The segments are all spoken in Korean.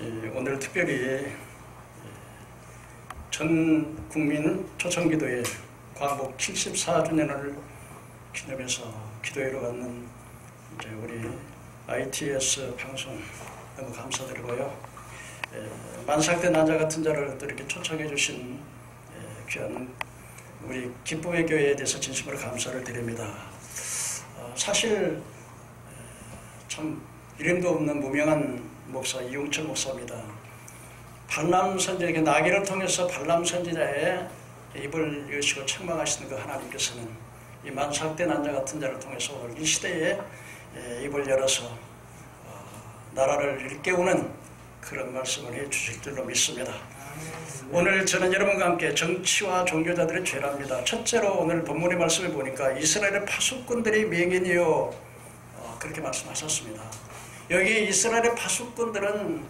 오늘 특별히 전 국민 초청기도회 광복 74주년을 기념해서 기도회로 갖는 우리 ITS 방송 너무 감사드리고요. 만삭대 난자 같은 자를 또 이렇게 초청해 주신 귀한 우리 기쁨의 교회에 대해서 진심으로 감사를 드립니다. 사실 참 이름도 없는 무명한 목사 이용철 목사입니다. 발람 선지자에게 나귀를 통해서 발람 선지자의 입을 여시고 책망하시는 그 하나님께서는 이 만삭대 난자 같은 자를 통해서 오늘 이 시대에 입을 열어서 나라를 일깨우는 그런 말씀을 해 주실 줄로 믿습니다. 오늘 저는 여러분과 함께 정치와 종교자들의 죄랍니다. 첫째로 오늘 본문의 말씀을 보니까 이스라엘의 파수꾼들이 맹인이요 그렇게 말씀하셨습니다. 여기 이스라엘의 파수꾼들은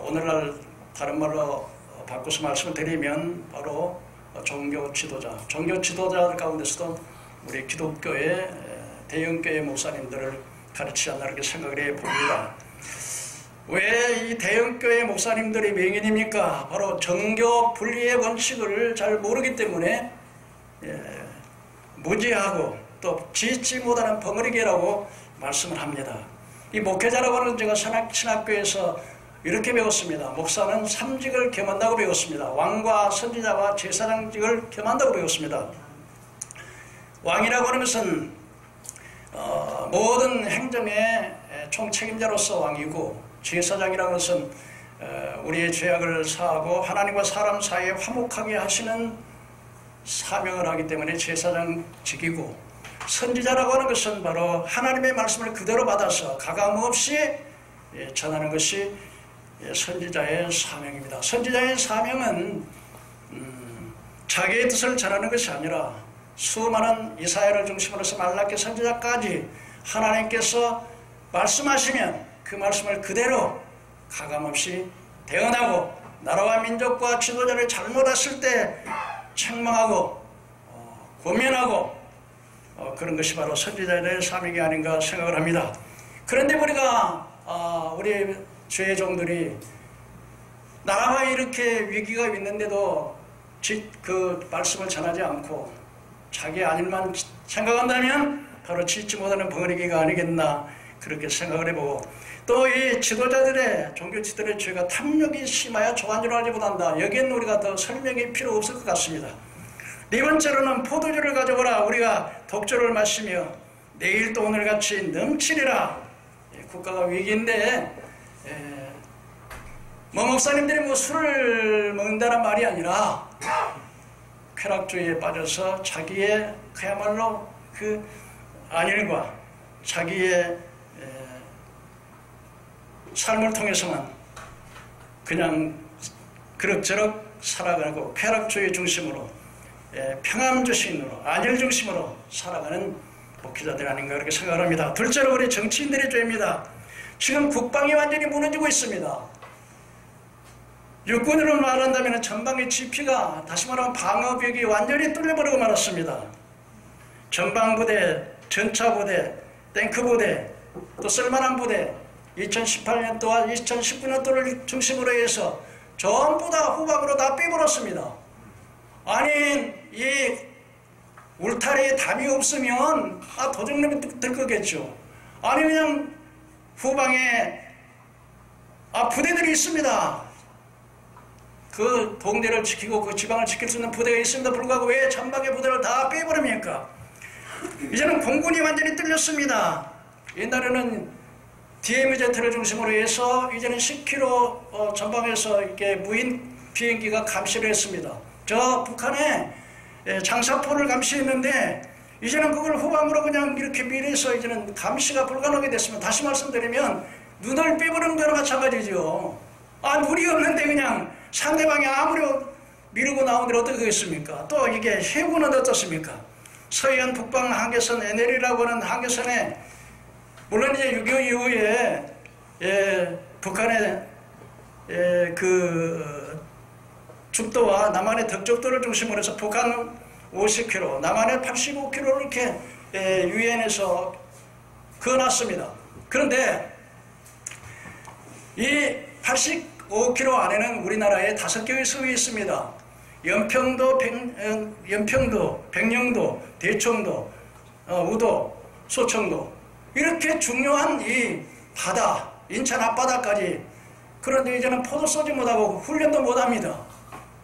오늘날 다른 말로 바꿔서 말씀을 드리면 바로 종교 지도자들 가운데서도 우리 기독교의 대형교회 목사님들을 가르치지 않나 이렇게 생각을 해봅니다. 왜 이 대형교회 목사님들이 맹인입니까? 바로 정교 분리의 원칙을 잘 모르기 때문에 무지하고 또 짓지 못하는 벙어리개라고 말씀을 합니다. 이 목회자라고 하는 제가 신학교에서 이렇게 배웠습니다. 목사는 삼직을 겸한다고 배웠습니다. 왕과 선지자와 제사장직을 겸한다고 배웠습니다. 왕이라고 하는 것은 모든 행정의 총책임자로서 왕이고, 제사장이라는 것은 우리의 죄악을 사하고 하나님과 사람 사이에 화목하게 하시는 사명을 하기 때문에 제사장직이고, 선지자라고 하는 것은 바로 하나님의 말씀을 그대로 받아서 가감없이 전하는 것이 선지자의 사명입니다. 선지자의 사명은 자기의 뜻을 전하는 것이 아니라 수많은 이사야를 중심으로 해서 말라기 선지자까지 하나님께서 말씀하시면 그 말씀을 그대로 가감없이 대언하고, 나라와 민족과 지도자를 잘못했을 때 책망하고 고면하고 그런 것이 바로 선지자의 사명이 아닌가 생각을 합니다. 그런데 우리가 우리 죄의 종들이 나라가 이렇게 위기가 있는데도 그 말씀을 전하지 않고 자기 안 일만 생각한다면 바로 짓지 못하는 벙어리기가 아니겠나 그렇게 생각을 해보고, 또 이 지도자들의 종교 지도자들의 죄가 탐욕이 심하여 조한주를 못한다. 여기에는 우리가 더 설명이 필요 없을 것 같습니다. 네 번째로는 포도주를 가져오라. 우리가 독주를 마시며 내일 또 오늘같이 넘치리라. 국가가 위기인데 목사님들이 술을 먹는다는 말이 아니라 쾌락주의에 빠져서 자기의 그야말로 그 안일과 자기의 삶을 통해서만 그냥 그럭저럭 살아가고 쾌락주의 중심으로 평안주신으로 안일 중심으로 살아가는 목회자들 아닌가 그렇게 생각합니다. 둘째로 우리 정치인들의 죄입니다. 지금 국방이 완전히 무너지고 있습니다. 육군으로 말한다면 전방의 지피가, 다시 말하면 방어벽이 완전히 뚫려버리고 말았습니다. 전방부대, 전차부대, 탱크부대, 또 쓸만한 부대, 2018년도와 2019년도를 중심으로 해서 전부 다 후방으로 다 빼버렸습니다. 아니 이 울타리에 담이 없으면 도둑놈이 들거겠죠. 아니 그냥 후방에 부대들이 있습니다. 그 동대를 지키고 그 지방을 지킬 수 있는 부대가 있음에도 불구하고 왜 전방의 부대를 다 빼버립니까? 이제는 공군이 완전히 뚫렸습니다. 옛날에는 DMZ를 중심으로 해서 이제는 10km 전방에서 이렇게 무인 비행기가 감시를 했습니다. 저 북한에 장사포를 감시했는데 이제는 그걸 후방으로 그냥 이렇게 밀어서 이제는 감시가 불가능하게 됐습니다. 다시 말씀드리면 눈을 빼버리는 거나 마찬가지죠. 물이 없는데 그냥 상대방이 아무리 미루고 나오는데 어떻게 하겠습니까? 또 이게 해군은 어떻습니까? 서해안 북방 한계선 NL이라고 하는 한계선에 물론 이제 6.25 이후에 북한의 그 죽도와 남한의 덕적도를 중심으로 해서 북한 50km, 남한의 85km를 이렇게 유엔에서 그어놨습니다. 그런데 이 85km 안에는 우리나라에 5개의 섬이 있습니다. 연평도, 백령도, 대청도, 우도, 소청도, 이렇게 중요한 이 바다, 인천 앞바다까지. 그런데 이제는 포도 쏘지 못하고 훈련도 못합니다.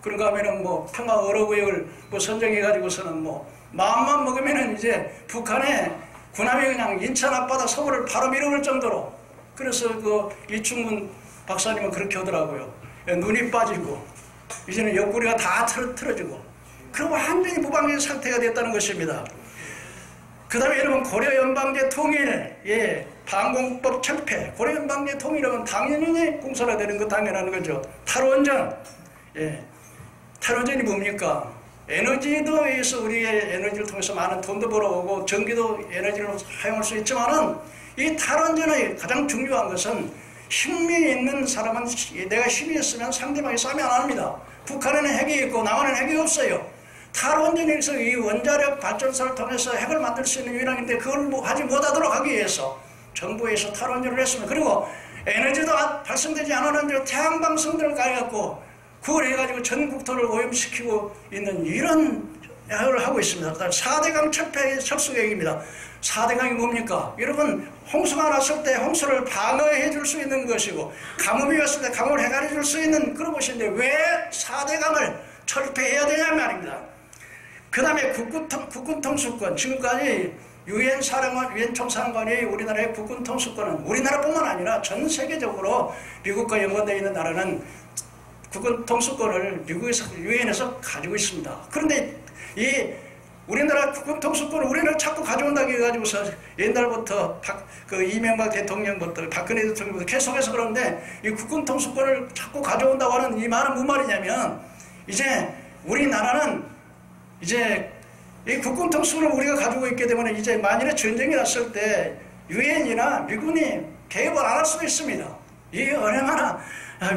그런가 하면은 뭐 평화 어로구역을 뭐 선정해가지고서는 뭐 마음만 먹으면은 이제 북한의 군함이 그냥 인천 앞바다 서울을 바로 밀어볼 정도로. 그래서 그 이충문 박사님은 그렇게 하더라고요. 눈이 빠지고 이제는 옆구리가 다 틀어지고, 그럼 완전히 무방비 상태가 됐다는 것입니다. 그 다음에 여러분, 고려연방제 통일, 예, 방공법 철폐. 고려연방제 통일하면 당연히 공산화되는 거 당연한 거죠. 탈원전, 예, 탈원전이 뭡니까? 에너지도 위해서 우리의 에너지를 통해서 많은 돈도 벌어오고 전기도 에너지로 사용할 수 있지만은, 이 탈원전의 가장 중요한 것은 힘이 있는 사람은, 내가 힘이 있으면 상대방이 싸면 안 합니다. 북한에는 핵이 있고 남한에는 핵이 없어요. 탈원전에서 이 원자력 발전소를 통해서 핵을 만들 수 있는 유일한인데, 그걸 하지 못하도록 하기 위해서 정부에서 탈원전을 했습니다. 그리고 에너지도 발생되지 않았는데 태양방송들을 가해갖고 그걸 해가지고 전 국토를 오염시키고 있는 이런 역할을 하고 있습니다. 그다음 4대강 철폐 철수계획입니다. 4대강이 뭡니까? 여러분, 홍수가 났을 때 홍수를 방어해 줄 수 있는 것이고, 가뭄이 왔을 때 가뭄을 해결해 줄 수 있는 그런 것인데, 왜 4대강을 철폐해야 되냐 말입니다. 그 다음에 국군 통수권. 지금까지 유엔 총사령관이 우리나라의 국군 통수권은 우리나라뿐만 아니라 전 세계적으로 미국과 연관되어 있는 나라는 국군 통수권을 미국에서, 유엔에서 가지고 있습니다. 그런데 이 우리나라 국군 통수권을 우리나라 자꾸 가져온다고 해가지고서 옛날부터 이명박 대통령부터 박근혜 대통령부터 계속해서 그러는데, 이 국군 통수권을 자꾸 가져온다고 하는 이 말은 무슨 말이냐면, 이제 우리나라는 이제 이 국군 통수권을 우리가 가지고 있기 때문에 이제 만일에 전쟁이 났을 때 유엔이나 미군이 개입을 안 할 수도 있습니다. 이게 얼마나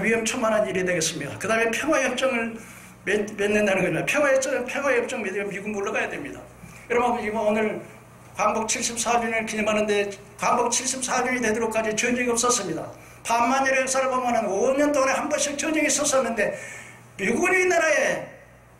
위험천만한 일이 되겠습니까? 그 다음에 평화협정을 맺는다는 겁니다. 평화협정 맺으면 미국 물러가야 됩니다. 여러분, 이번 오늘 광복 74주년을 기념하는데, 광복 74주년이 되도록까지 전쟁이 없었습니다. 반만년의 역사를 보면 5년 동안에 한 번씩 전쟁이 있었었는데, 미군이 이 나라에,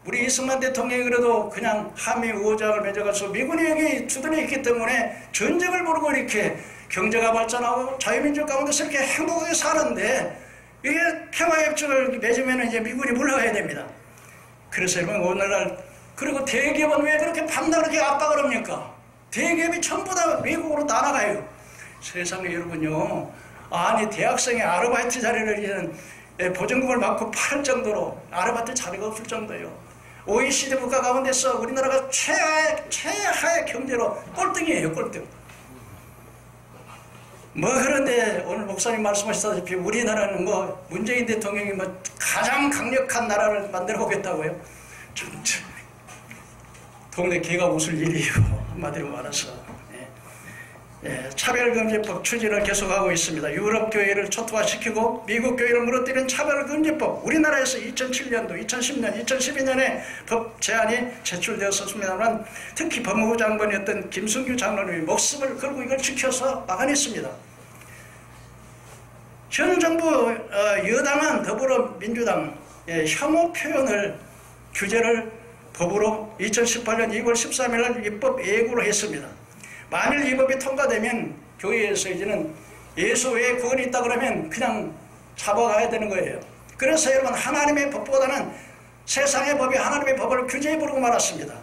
우리 이승만 대통령이 그래도 그냥 한미 우호장을 맺어가서 미군이 여기 주둔해 있기 때문에 전쟁을 모르고 이렇게 경제가 발전하고 자유민주 가운데서 이렇게 행복하게 사는데, 이게 평화협정을 맺으면 이제 미군이 물러가야 됩니다. 그래서 여러분, 오늘날, 그리고 대기업은 왜 그렇게 밤낮 그렇게 압박을 합니까? 대기업이 전부 다 외국으로 날아가요. 세상에 여러분요, 아니 대학생이 아르바이트 자리를 이제는 보전금을 받고 팔 정도로 아르바이트 자리가 없을 정도예요. OECD 국가 가운데서 우리나라가 최하의 경제로 꼴등이에요, 꼴등. 뭐 그런데 오늘 목사님 말씀하셨다시피 우리나라는 뭐 문재인 대통령이 뭐 가장 강력한 나라를 만들어 보겠다고요. 참 동네 개가 웃을 일이에요, 한마디로 말해서. 차별금지법 추진을 계속하고 있습니다. 유럽 교회를 초토화시키고 미국 교회를 무너뜨린 차별금지법, 우리나라에서 2007년도, 2010년, 2012년에 법 제안이 제출되었습니다만, 특히 법무부 장관이었던 김승규 장관이 목숨을 걸고 이걸 지켜서 막아냈습니다. 현 정부 여당은 더불어민주당 혐오 표현을 규제를 법으로 2018년 2월 13일 날 입법 예고를 했습니다. 만일 이 법이 통과되면 교회에서 이제는 예수 외에 구원이 있다 그러면 그냥 잡아가야 되는 거예요. 그래서 여러분, 하나님의 법보다는 세상의 법이 하나님의 법을 규제해 버리고 말았습니다.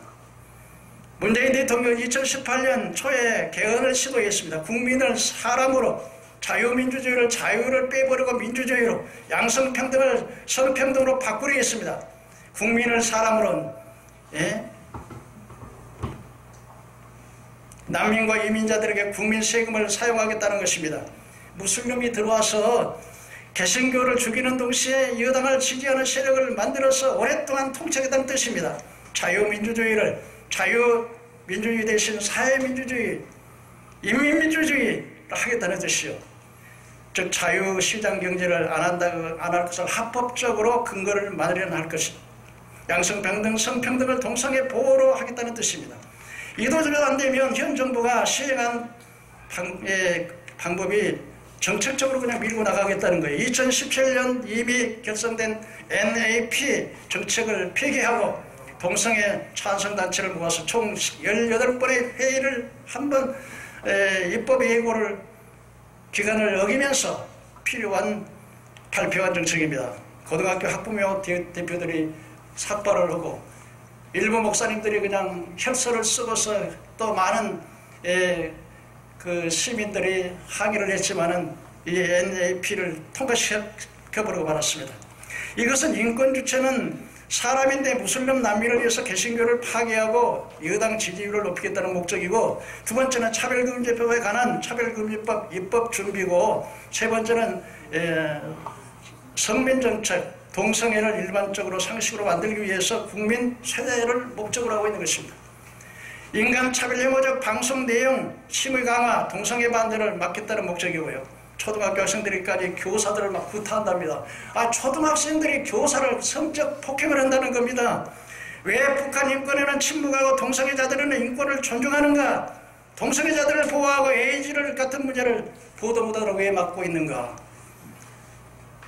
문재인 대통령이 2018년 초에 개헌을 시도했습니다. 국민을 사람으로, 자유민주주의를 자유를 빼버리고 민주주의로, 양성평등을 성평등으로 바꾸려 했습니다. 국민을 사람으로, 난민과 이민자들에게 국민 세금을 사용하겠다는 것입니다. 무슬림이 들어와서 개신교를 죽이는 동시에 여당을 지지하는 세력을 만들어서 오랫동안 통치하겠다는 뜻입니다. 자유민주주의를, 자유민주주의 대신 사회민주주의, 인민민주주의를 하겠다는 뜻이요. 즉 자유시장경제를 안 할 것을 합법적으로 근거를 마련할 것입니다. 양성평등, 성평등을 동성애 보호로 하겠다는 뜻입니다. 이도저도 안 되면 현 정부가 시행한 방법이 정책적으로 그냥 밀고 나가겠다는 거예요. 2017년 이미 결성된 NAP 정책을 폐기하고 동성애 찬성단체를 모아서 총 18번의 회의를 한번 입법 예고를 기간을 어기면서 필요한 발표한 정책입니다. 고등학교 학부모 대표들이 삭발을 하고 일부 목사님들이 그냥 혈서를 쓰고서 또 많은 그 시민들이 항의를 했지만은 이 NAP를 통과시켜버리고 말았습니다. 이것은 인권 주체는 사람인데 무슬림 난민을 위해서 개신교를 파괴하고 여당 지지율을 높이겠다는 목적이고, 두 번째는 차별금지법에 관한 차별금지법 입법 준비고, 세 번째는 성민정책, 동성애를 일반적으로 상식으로 만들기 위해서 국민 세대를 목적으로 하고 있는 것입니다. 인간차별 혐오적 방송 내용 심의 강화, 동성애 반대를 막겠다는 목적이고요. 초등학교 학생들이까지 교사들을 막 구타한답니다. 초등학생들이 교사를 성적 폭행을 한다는 겁니다. 왜 북한 인권에는 침묵하고 동성애자들은 인권을 존중하는가? 동성애자들을 보호하고 에이즈를 같은 문제를 보도 못하도록 왜 막고 있는가?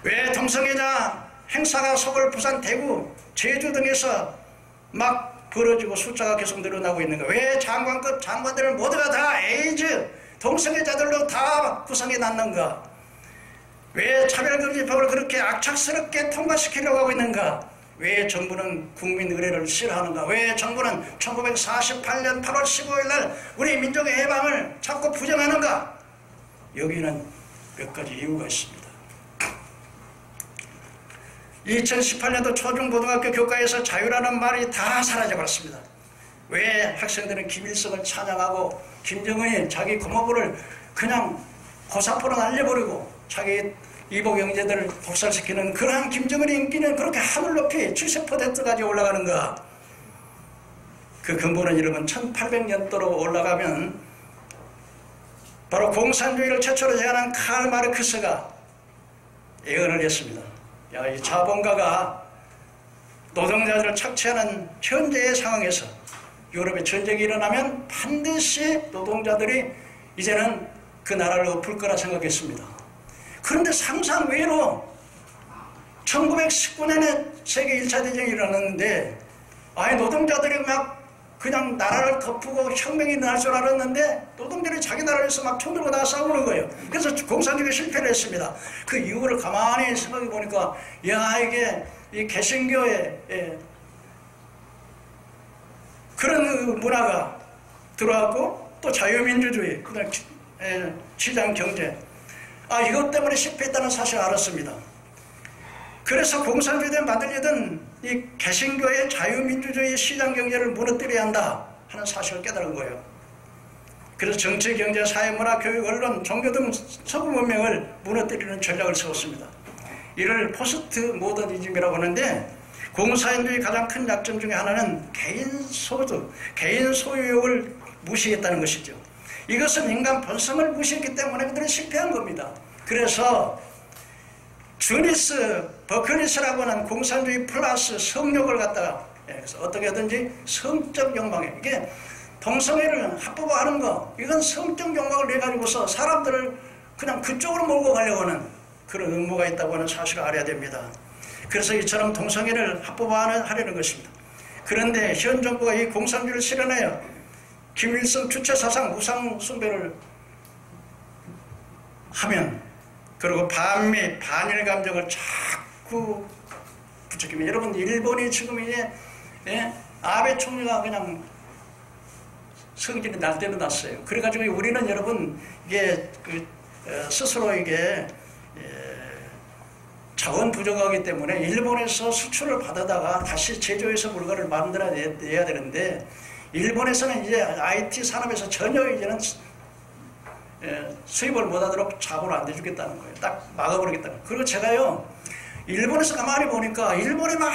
왜 동성애자 행사가 서울, 부산, 대구, 제주 등에서 막 벌어지고 숫자가 계속 늘어나고 있는가? 왜 장관급 장관들을 모두가 다 에이즈, 동성애자들로 다 구성해 놨는가? 왜 차별금지법을 그렇게 악착스럽게 통과시키려고 하고 있는가? 왜 정부는 국민 의례를 싫어하는가? 왜 정부는 1948년 8월 15일 날 우리 민족의 해방을 자꾸 부정하는가? 여기는 몇 가지 이유가 있습니다. 2018년도 초중고등학교 교과에서 자유라는 말이 다 사라져버렸습니다. 왜 학생들은 김일성을 찬양하고 김정은이 자기 고모부를 그냥 고사포로 날려버리고 자기 이복 형제들을 독살시키는 그러한 김정은의 인기는 그렇게 하늘 높이 70%까지 올라가는가? 그 근본은 여러분 1800년도로 올라가면 바로 공산주의를 최초로 제안한 칼 마르크스가 예언을 했습니다. 이 자본가가 노동자들을 착취하는 현재의 상황에서 유럽에 전쟁이 일어나면 반드시 노동자들이 이제는 그 나라를 엎을 거라 생각했습니다. 그런데 상상 외로 1919년에 세계 1차 대전이 일어났는데 노동자들이 막 그냥 나라를 덮고 혁명이 날 줄 알았는데 노동자들이 자기 나라에서 막 총 들고 나와 싸우는 거예요. 그래서 공산주의가 실패를 했습니다. 그 이유를 가만히 생각해 보니까 이게 이 개신교의 그런 문화가 들어왔고 또 자유민주주의, 그다음 시장 경제, 이것 때문에 실패했다는 사실을 알았습니다. 그래서 공산주의든 만들려든 이 개신교의 자유민주주의 시장 경제를 무너뜨려야 한다 하는 사실을 깨달은 거예요. 그래서 정치, 경제, 사회, 문화, 교육, 언론, 종교 등 서구 문명을 무너뜨리는 전략을 세웠습니다. 이를 포스트 모더니즘이라고 하는데, 공산주의 가장 큰 약점 중에 하나는 개인 소득, 개인 소유욕을 무시했다는 것이죠. 이것은 인간 본성을 무시했기 때문에 그들은 실패한 겁니다. 그래서 주니스, 버크니스라고 하는 공산주의 플러스 성욕을 갖다가, 그래서 어떻게 하든지 성적 욕망에, 이게 동성애를 합법화하는 거, 이건 성적 욕망을 내가지고서 사람들을 그냥 그쪽으로 몰고 가려고 하는 그런 음모가 있다고 하는 사실을 알아야 됩니다. 그래서 이처럼 동성애를 합법화하려는 것입니다. 그런데 현 정부가 이 공산주의를 실현하여 김일성 주체사상 무상 숭배를 하면, 그리고 반미, 반일 감정을 자꾸 부추기면, 여러분 일본이 지금 이제 아베 총리가 그냥 성질이 날 때는 났어요. 그래가지고 우리는 여러분 이게 스스로 이게 자원 부족하기 때문에 일본에서 수출을 받아다가 다시 제조해서 물건을 만들어내야 되는데, 일본에서는 이제 IT 산업에서 전혀 이제는 수입을 못하도록 자본을 안 대주겠다는 거예요. 딱 막아버리겠다는 거예요. 그리고 제가요, 일본에서 가만히 보니까 일본이 막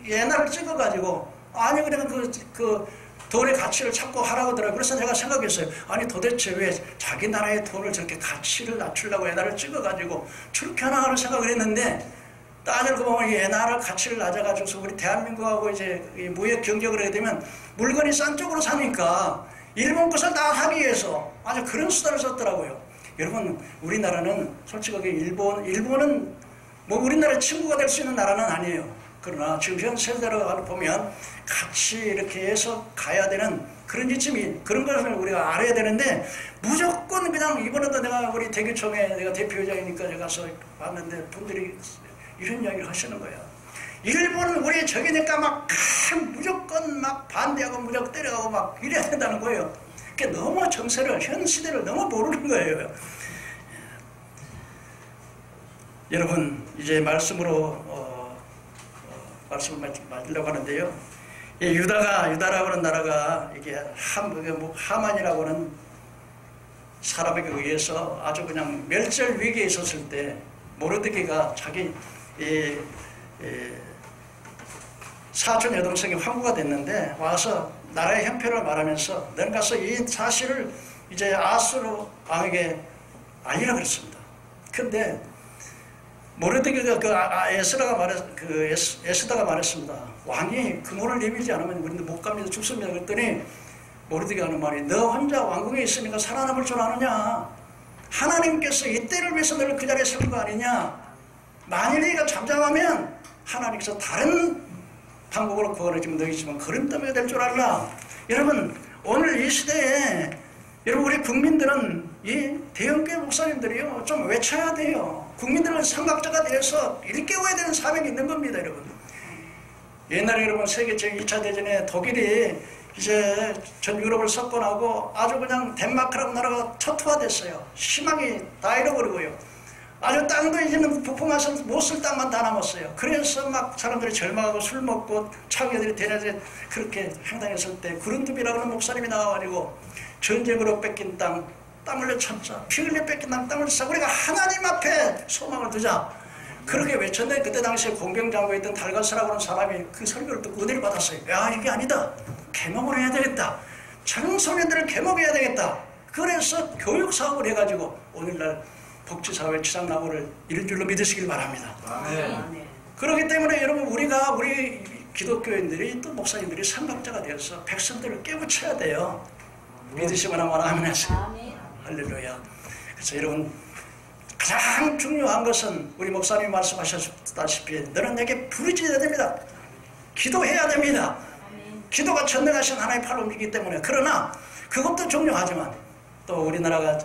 옛날을 찍어가지고 그냥 그 돈의 가치를 찾고 하라고 하더라고요. 그래서 제가 생각했어요. 도대체 왜 자기 나라의 돈을 저렇게 가치를 낮추려고 옛날을 찍어가지고 저렇게 하나 하는 생각을 했는데, 따지고 보면 이 옛날을 가치를 낮아가지고서 우리 대한민국하고 이제 무역 경쟁을 하게 되면 물건이 싼 쪽으로 사니까 일본 것을 다 하기 위해서 아주 그런 수단을 썼더라고요. 여러분, 우리나라는 솔직하게 일본은 뭐 우리나라 친구가 될 수 있는 나라는 아니에요. 그러나 지금 현 세대로 보면 같이 이렇게 해서 가야 되는 그런 것을 우리가 알아야 되는데, 무조건 그냥 이번에도 내가 우리 대교총회 내가 대표회장이니까 제가 가서 봤는데 분들이 이런 이야기를 하시는 거야. 일본은 우리 적이니까 막 무조건 막 반대하고 무조건 때려가고 막 이래야 된다는 거예요. 그게 너무 정세를, 현 시대를 너무 모르는 거예요. 여러분, 이제 말씀으로 말씀을 마치려고 하는데요. 유다라고 하는 나라가 이게 하만이라고 하는 사람에게 의해서 아주 그냥 멸절 위기에 있었을 때 모르드게가 자기 사촌 여동생이 황후가 됐는데 와서 나라의 형편을 말하면서 너는 가서 이 사실을 이제 아수르 왕에게 알리라 그랬습니다. 근데 모르드게가 에스더가 말했습니다. 왕이 금호를 내밀지 않으면 우리는 못 갑니다. 죽습니다. 그랬더니 모르드게가 하는 말이, 너 혼자 왕궁에 있으니까 살아남을 줄 아느냐? 하나님께서 이때를 위해서 너를 그 자리에 세운 거 아니냐? 만일 네가 잠잠하면 하나님께서 다른 방법으로 구원을 지금 너희 집은 거름더미가 될 줄 알라. 여러분, 오늘 이 시대에 여러분, 우리 국민들은 이 대형교회 목사님들이요 좀 외쳐야 돼요. 국민들은 삼각자가 되어서 일깨워야 되는 사명이 있는 겁니다. 여러분, 옛날에 여러분 세계 제2차 대전에 독일이 이제 전 유럽을 석권하고 아주 그냥 덴마크라는 나라가 초토화됐어요. 심하게 다 잃어버리고요. 아주 땅도 이제는 부품화서 못 쓸 땅만 다 남았어요. 그래서 막 사람들이 절망하고 술 먹고 창녀들이 대낮에 그렇게 행당했을 때 구른투비라고 하는 목사님이 나와가지고 전쟁으로 뺏긴 땅 흘려 참자, 피 흘려 뺏긴 땅 흘려 참, 우리가 하나님 앞에 소망을 두자, 그렇게 외쳤는데 그때 당시에 공병장구에 있던 달가스라고 하는 사람이 그 설교를 듣고 은혜를 받았어요. 야, 이게 아니다, 개몽을 해야 되겠다, 청소년들을 개몽해야 되겠다. 그래서 교육사업을 해가지고 오늘날 복지사회 치장나무를 이런 줄로 믿으시길 바랍니다. 네. 그렇기 때문에 여러분, 우리 기독교인들이 또 목사님들이 삼각자가 되어서 백성들을 깨우쳐야 돼요. 믿으시면 한번 아멘 하세요. 할렐루야. 그래서 여러분, 가장 중요한 것은 우리 목사님이 말씀하셨다시피 너는 내게 부르짖어야 됩니다. 기도해야 됩니다. 기도가 전능하신 하나님의 팔을 움직이기 때문에. 그러나 그것도 중요하지만 또 우리나라가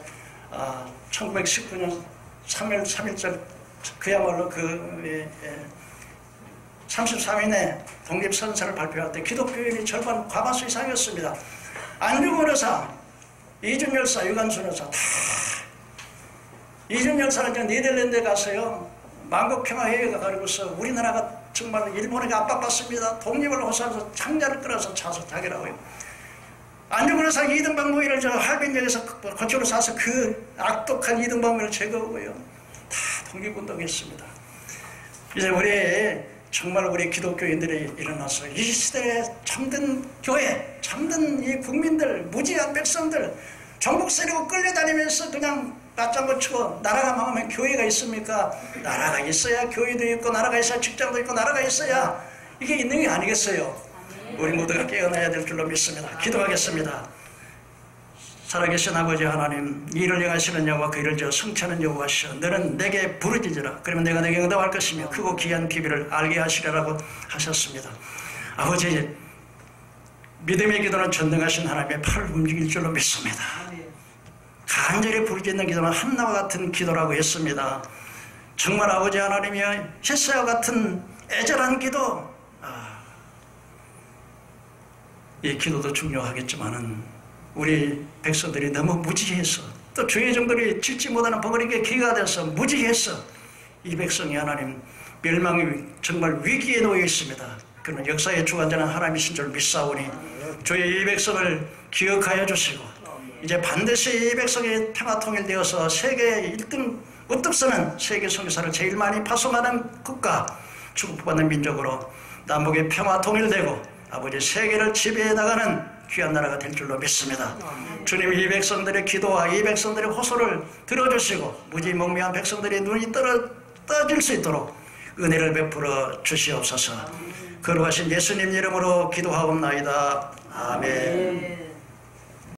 1919년 3월 3일절 그야말로 33인의 독립선언을 발표할 때 기독교인이 절반 과반수 이상이었습니다. 안중근 의사, 이준 열사, 유관순 의사 다. 이준 열사는 이제 네덜란드에 가서요 만국평화회의가 가지고서 우리나라가 정말 일본에게 압박받습니다. 독립을 호소하면서 창자를 끌어서 차서 자기라고요. 안중근 의사 이등박 무기를 저 할빈역에서 거치로 사서 그 악독한 이등박 무기를 제거하고요 다 독립운동했습니다. 이제 정말 우리 기독교인들이 일어나서 이 시대에 참된 교회, 참된 이 국민들, 무지한 백성들, 전국 세력으로 끌려다니면서 그냥 맞장구 치고 나라가 망하면 교회가 있습니까? 나라가 있어야 교회도 있고, 나라가 있어야 직장도 있고, 나라가 있어야 이게 있는 게 아니겠어요? 우리 모두가 깨어나야 될 줄로 믿습니다. 기도하겠습니다. 살아계신 아버지 하나님, 이 일을 행하시는 여호와, 그 일을 성취하는 여호와시여, 너는 내게 부르짖으라. 그러면 내가 내게 응답할 것이며 크고 귀한 비밀을 알게 하시리라고 하셨습니다. 아버지, 믿음의 기도는 전능하신 하나님의 팔을 움직일 줄로 믿습니다. 간절히 부르짖는 기도는 한나와 같은 기도라고 했습니다. 정말 아버지 하나님이여, 햇새와 같은 애절한 기도, 이 기도도 중요하겠지만은 우리 백성들이 너무 무지해서, 또 주의 종들이 짓지 못하는 버거리게 기가 돼서 무지해서 이 백성이 하나님 멸망이 정말 위기에 놓여 있습니다. 그러나 역사의 주관자는 하나님이신 줄 믿사오니 주의 이 백성을 기억하여 주시고, 이제 반드시 이 백성이 평화 통일되어서 세계 1등 우뚝 서는 세계 선교사를 제일 많이 파송하는 국가, 축복받는 민족으로 남북의 평화 통일되고 아버지 세계를 지배해 나가는 귀한 나라가 될 줄로 믿습니다. 주님, 이 백성들의 기도와 이 백성들의 호소를 들어주시고 무지몽매한 백성들의 눈이 떠질 수 있도록 은혜를 베풀어 주시옵소서. 거룩하신 예수님 이름으로 기도하옵나이다. 아멘.